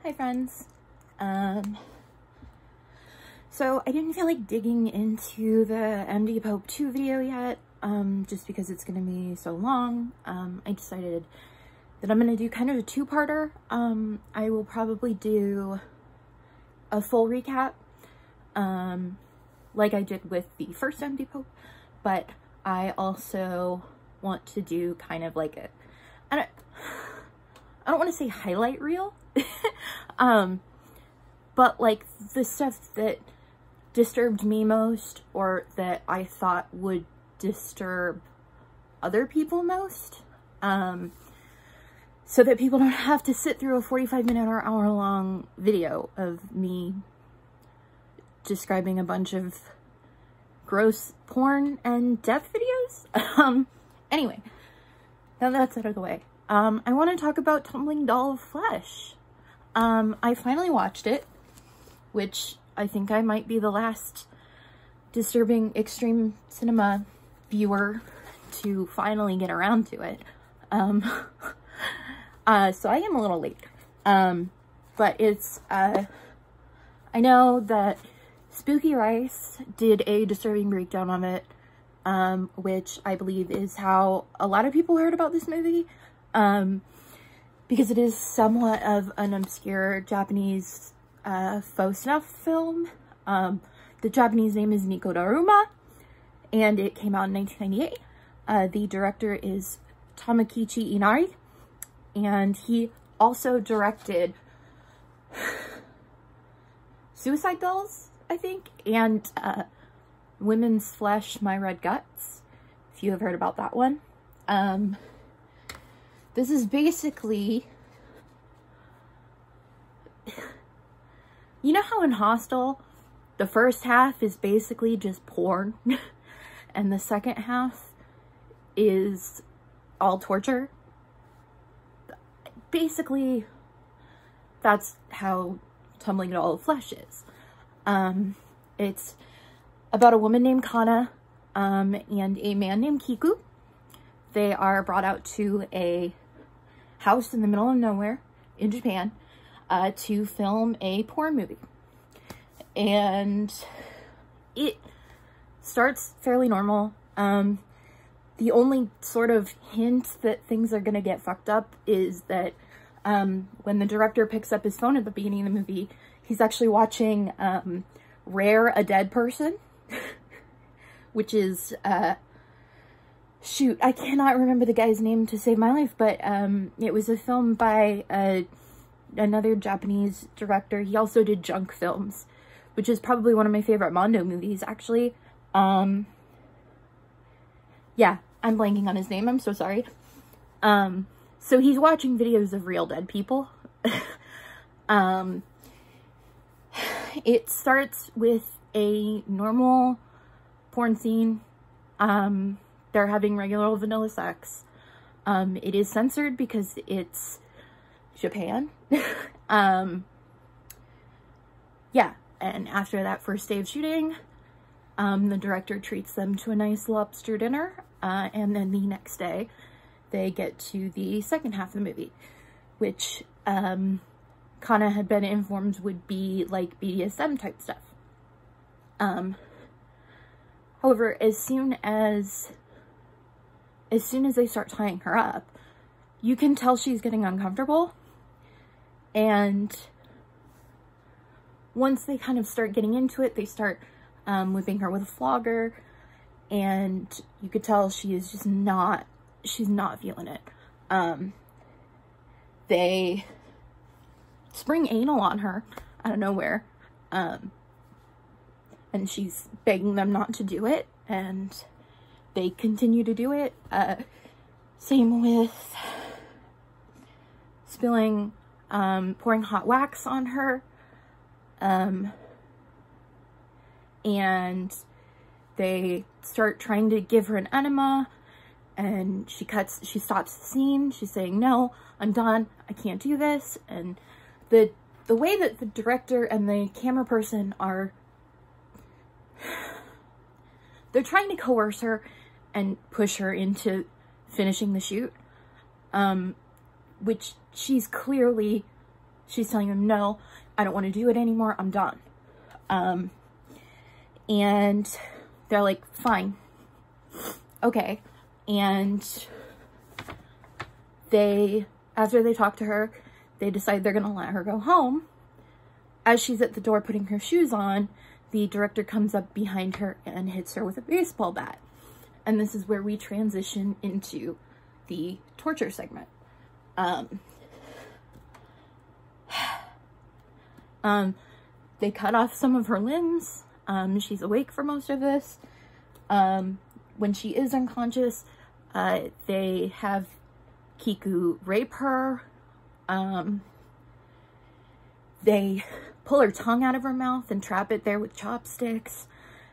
Hi friends. So I didn't feel like digging into the MD Pope 2 video yet, just because it's gonna be so long. I decided that I'm gonna do kind of a two-parter. I will probably do a full recap, like I did with the first MD Pope, but I also want to do kind of like I don't want to say highlight reel, but like the stuff that disturbed me most, or that I thought would disturb other people most, so that people don't have to sit through a 45-minute or hour-long video of me describing a bunch of gross porn and death videos. Anyway, now that's out of the way. I want to talk about Tumbling Doll of Flesh. I finally watched it, which I think I might be the last disturbing extreme cinema viewer to finally get around to it. So I am a little late. But it's, I know that Spookyrice did a disturbing breakdown of it, which I believe is how a lot of people heard about this movie. Because it is somewhat of an obscure Japanese faux snuff film. The Japanese name is Niku Daruma, and it came out in 1998. The director is Tamakichi Inari, and he also directed Suicide Dolls, I think, and Women's Flesh, My Red Guts, if you have heard about that one. This is basically, you know how in Hostel, the first half is basically just porn, and the second half is all torture? Basically, that's how Tumbling Doll of Flesh is. It's about a woman named Kana, and a man named Kiku. They are brought out to a house in the middle of nowhere in Japan to film a porn movie. And it starts fairly normal. The only sort of hint that things are gonna get fucked up is that when the director picks up his phone at the beginning of the movie, he's actually watching Rare a Dead Person, which is shoot, I cannot remember the guy's name to save my life, but it was a film by another Japanese director. He also did Junk films, which is probably one of my favorite Mondo movies, actually. Yeah, I'm blanking on his name, I'm so sorry. So he's watching videos of real dead people. It starts with a normal porn scene. They're having regular vanilla sex. It is censored because it's Japan. Yeah, and after that first day of shooting, the director treats them to a nice lobster dinner, and then the next day they get to the second half of the movie, which Kana had been informed would be like BDSM type stuff. However, as soon as they start tying her up, you can tell she's getting uncomfortable. And once they kind of start getting into it, they start whipping her with a flogger, and you could tell she is just not, she's not feeling it. They spring anal on her out of nowhere, and she's begging them not to do it, and they continue to do it. Same with spilling, pouring hot wax on her, and they start trying to give her an enema, and she stops the scene. She's saying, no, I'm done, I can't do this. And the way that the director and the camera person are, they're trying to coerce her and push her into finishing the shoot, which she's clearly she's telling them, no, I don't want to do it anymore. I'm done. And they're like, fine. Okay. And after they talk to her, they decide they're going to let her go home. As she's at the door putting her shoes on, the director comes up behind her and hits her with a baseball bat. And this is where we transition into the torture segment. They cut off some of her limbs. She's awake for most of this. When she is unconscious, they have Kiku rape her. They pull her tongue out of her mouth and trap it there with chopsticks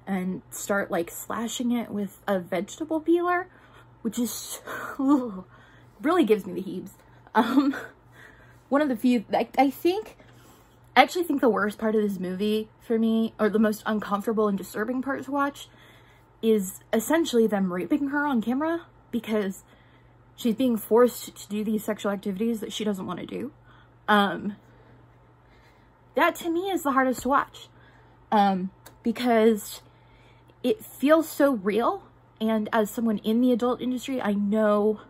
and start like slashing it with a vegetable peeler, which is really gives me the heebs. One of the few, I actually think the worst part of this movie for me, or the most uncomfortable and disturbing part to watch, is essentially them raping her on camera, because she's being forced to do these sexual activities that she doesn't want to do. That to me is the hardest to watch, because it feels so real, and as someone in the adult industry, I know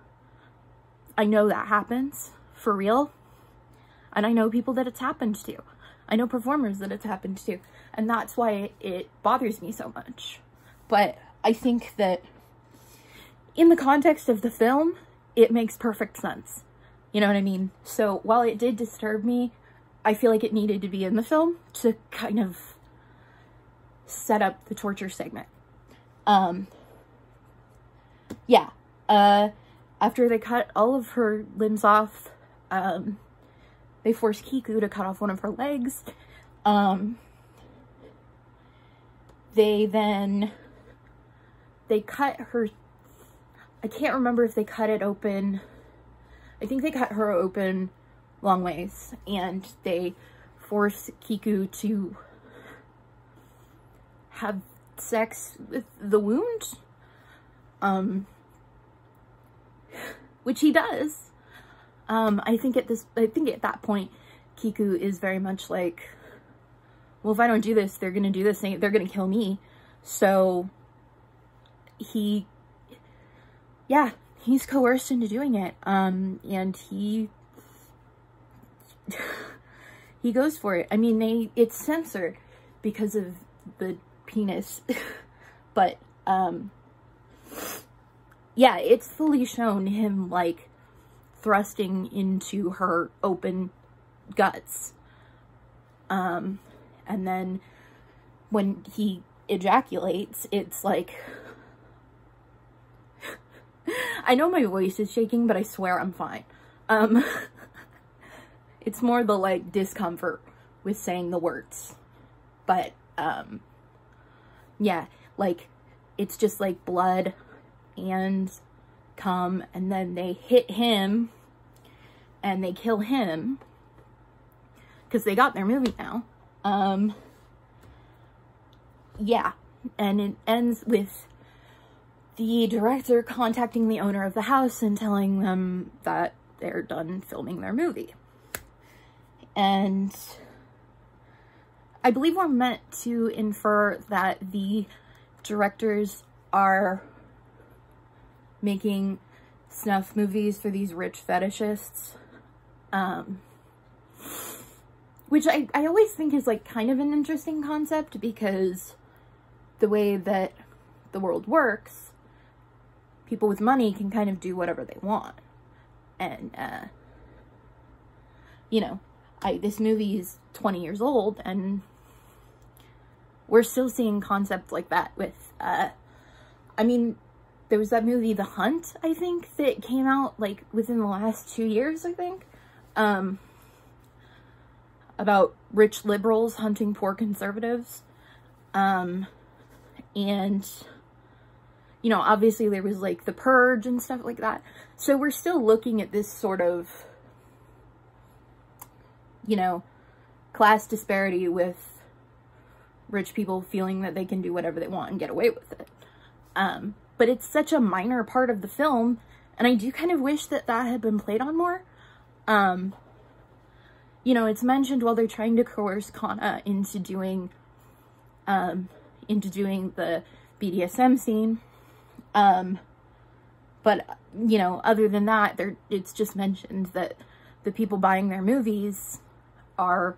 that happens for real, and I know people that it's happened to. I know performers that it's happened to, and that's why it bothers me so much. But I think that in the context of the film, it makes perfect sense. You know what I mean? So while it did disturb me, I feel like it needed to be in the film to kind of set up the torture segment. Yeah. After they cut all of her limbs off, they force Kiku to cut off one of her legs. They cut her, I can't remember if they cut it open. I think they cut her open long ways, and they force Kiku to have sex with the wound, which he does. I think at that point, Kiku is very much like, well, if I don't do this, they're gonna do this thing, they're gonna kill me. So he's coerced into doing it, and he goes for it. I mean, it's censored because of the penis, but yeah, it's fully shown him like thrusting into her open guts, and then when he ejaculates, it's like, I know my voice is shaking, but I swear I'm fine. It's more the like discomfort with saying the words, but yeah, like it's just like blood and cum, and then they hit him and they kill him because they got their movie now. Yeah, and it ends with the director contacting the owner of the house and telling them that they're done filming their movie. And I believe we're meant to infer that the directors are making snuff movies for these rich fetishists, which I always think is like kind of an interesting concept, because the way that the world works, people with money can kind of do whatever they want. And, you know, this movie is 20 years old, and we're still seeing concepts like that with, I mean, there was that movie, The Hunt, I think, that came out, like, within the last 2 years, I think, about rich liberals hunting poor conservatives, and, you know, obviously there was, like, The Purge and stuff like that, so we're still looking at this sort of, you know, class disparity with rich people feeling that they can do whatever they want and get away with it. But it's such a minor part of the film, and I do kind of wish that that had been played on more. you know, it's mentioned while they're trying to coerce Kana into doing the BDSM scene. But, you know, other than that, it's just mentioned that the people buying their movies are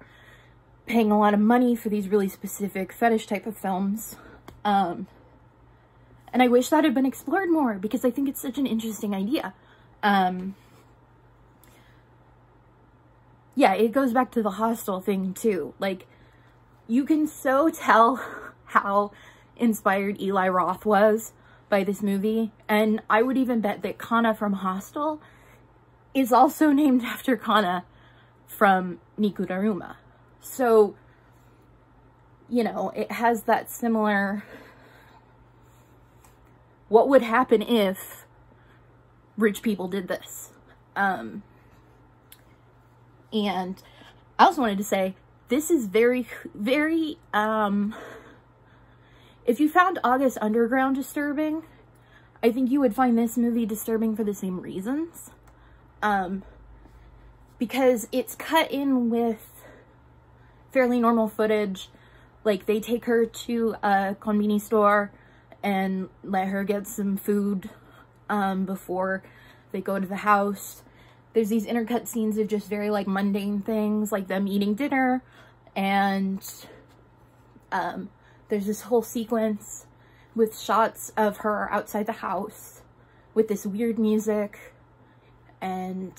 paying a lot of money for these really specific fetish type of films. And I wish that had been explored more, because I think it's such an interesting idea. Yeah, it goes back to the hostel thing too. Like, you can so tell how inspired Eli Roth was by this movie, and I would even bet that Kana from Hostel is also named after Kana from Niku Daruma. So, you know, it has that similar, what would happen if rich people did this? And I also wanted to say, this is very, very, if you found August Underground disturbing, I think you would find this movie disturbing for the same reasons. Because it's cut in with fairly normal footage. Like, they take her to a konbini store and let her get some food, before they go to the house. There's these intercut scenes of just very, like, mundane things, like them eating dinner, and, there's this whole sequence with shots of her outside the house with this weird music, and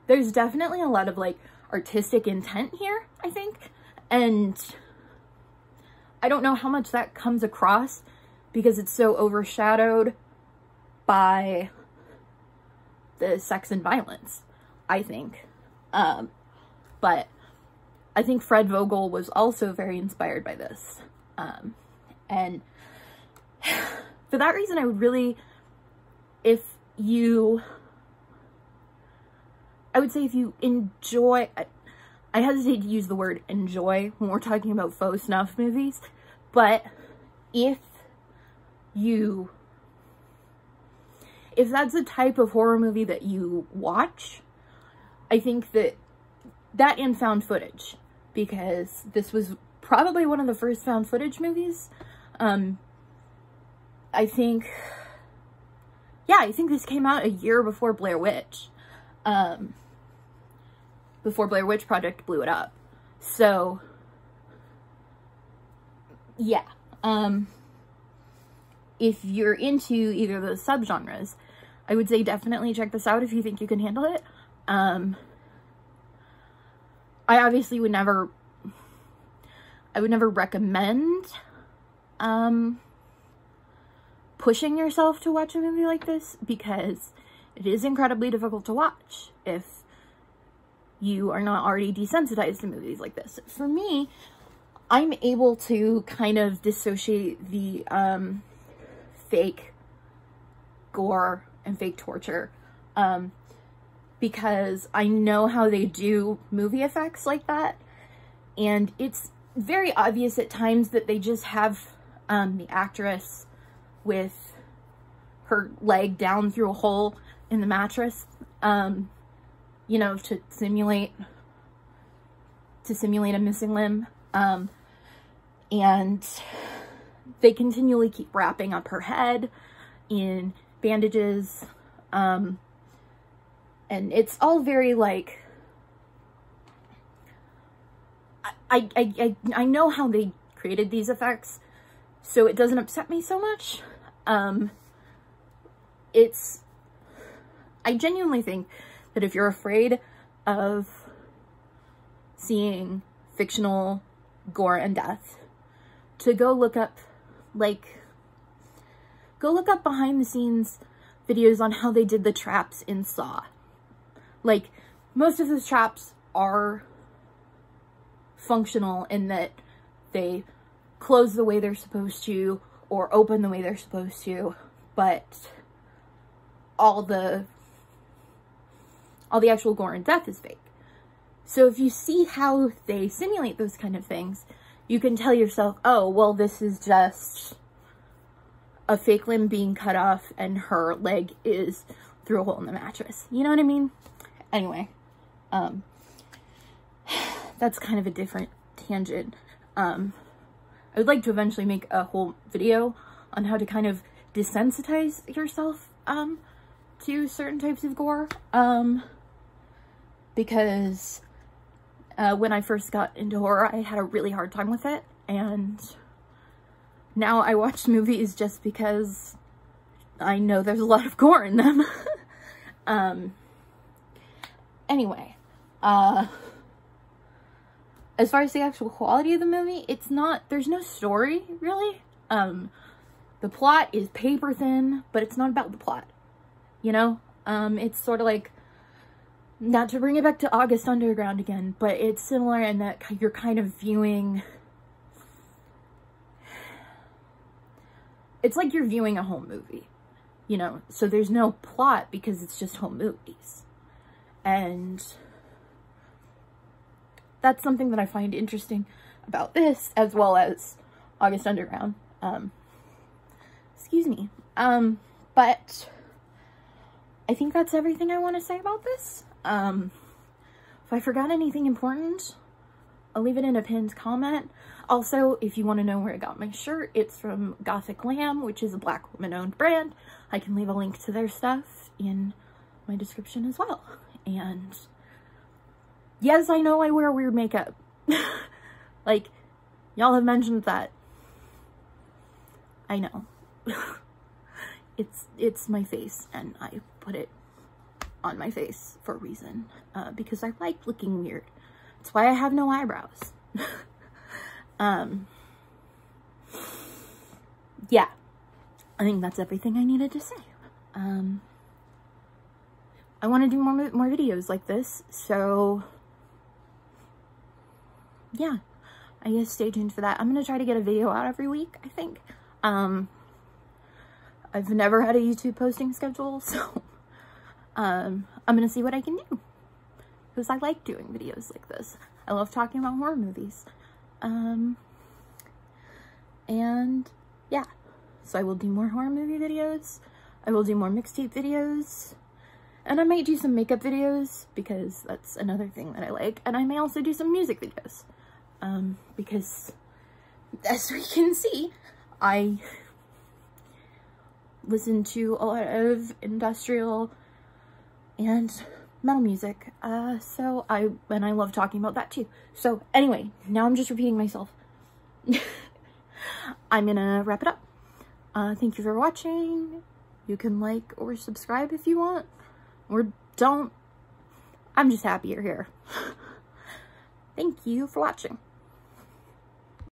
there's definitely a lot of, like, artistic intent here, I think, and I don't know how much that comes across because it's so overshadowed by the sex and violence, I think. But I think Fred Vogel was also very inspired by this. And for that reason, I would really, I would say if you enjoy, I hesitate to use the word enjoy when we're talking about faux snuff movies, but if that's the type of horror movie that you watch, I think that and found footage, because this was probably one of the first found footage movies. I think this came out a year before Blair Witch, before Blair Witch Project blew it up. So, yeah, if you're into either of those subgenres, I would say definitely check this out if you think you can handle it. I obviously would never recommend, pushing yourself to watch a movie like this, because it is incredibly difficult to watch if you are not already desensitized to movies like this. For me, I'm able to kind of dissociate the, fake gore and fake torture, because I know how they do movie effects like that, and it's very obvious at times that they just have the actress with her leg down through a hole in the mattress, you know, to simulate a missing limb, and they continually keep wrapping up her head in bandages, and it's all very, like, I know how they created these effects, so it doesn't upset me so much. I genuinely think that if you're afraid of seeing fictional gore and death, to go look up behind the scenes videos on how they did the traps in Saw. Like, most of those traps are functional in that they close the way they're supposed to or open the way they're supposed to, but all the actual gore and death is fake. So if you see how they simulate those kind of things, you can tell yourself, oh, well, this is just a fake limb being cut off and her leg is through a hole in the mattress. You know what I mean? Anyway, that's kind of a different tangent. I would like to eventually make a whole video on how to kind of desensitize yourself to certain types of gore, because when I first got into horror, I had a really hard time with it, and now I watch movies just because I know there's a lot of gore in them. Anyway, as far as the actual quality of the movie, there's no story, really. The plot is paper thin, but it's not about the plot, you know? It's sort of like, not to bring it back to August Underground again, but it's similar in that you're kind of viewing, it's like you're viewing a home movie, you know? So there's no plot because it's just home movies. And that's something that I find interesting about this, as well as August Underground. Excuse me. But I think that's everything I want to say about this. If I forgot anything important, I'll leave it in a pinned comment. Also, if you want to know where I got my shirt, it's from Gothic Lamb, which is a Black woman-owned brand. I can leave a link to their stuff in my description as well. And yes, I know I wear weird makeup. Like, y'all have mentioned that. I know. It's my face, and I put it on my face for a reason, because I like looking weird. That's why I have no eyebrows. Yeah, I think that's everything I needed to say. I want to do more videos like this, so yeah, I guess stay tuned for that. I'm gonna try to get a video out every week, I think. I've never had a YouTube posting schedule, so I'm gonna see what I can do, because I like doing videos like this. I love talking about horror movies. And yeah, so I will do more horror movie videos. I will do more mixtape videos. And I might do some makeup videos, because that's another thing that I like. And I may also do some music videos. Because, as we can see, I listen to a lot of industrial and metal music. And I love talking about that too. So, anyway, now I'm just repeating myself. I'm gonna wrap it up. Thank you for watching. You can like or subscribe if you want. Or don't. I'm just happy you're here. Thank you for watching.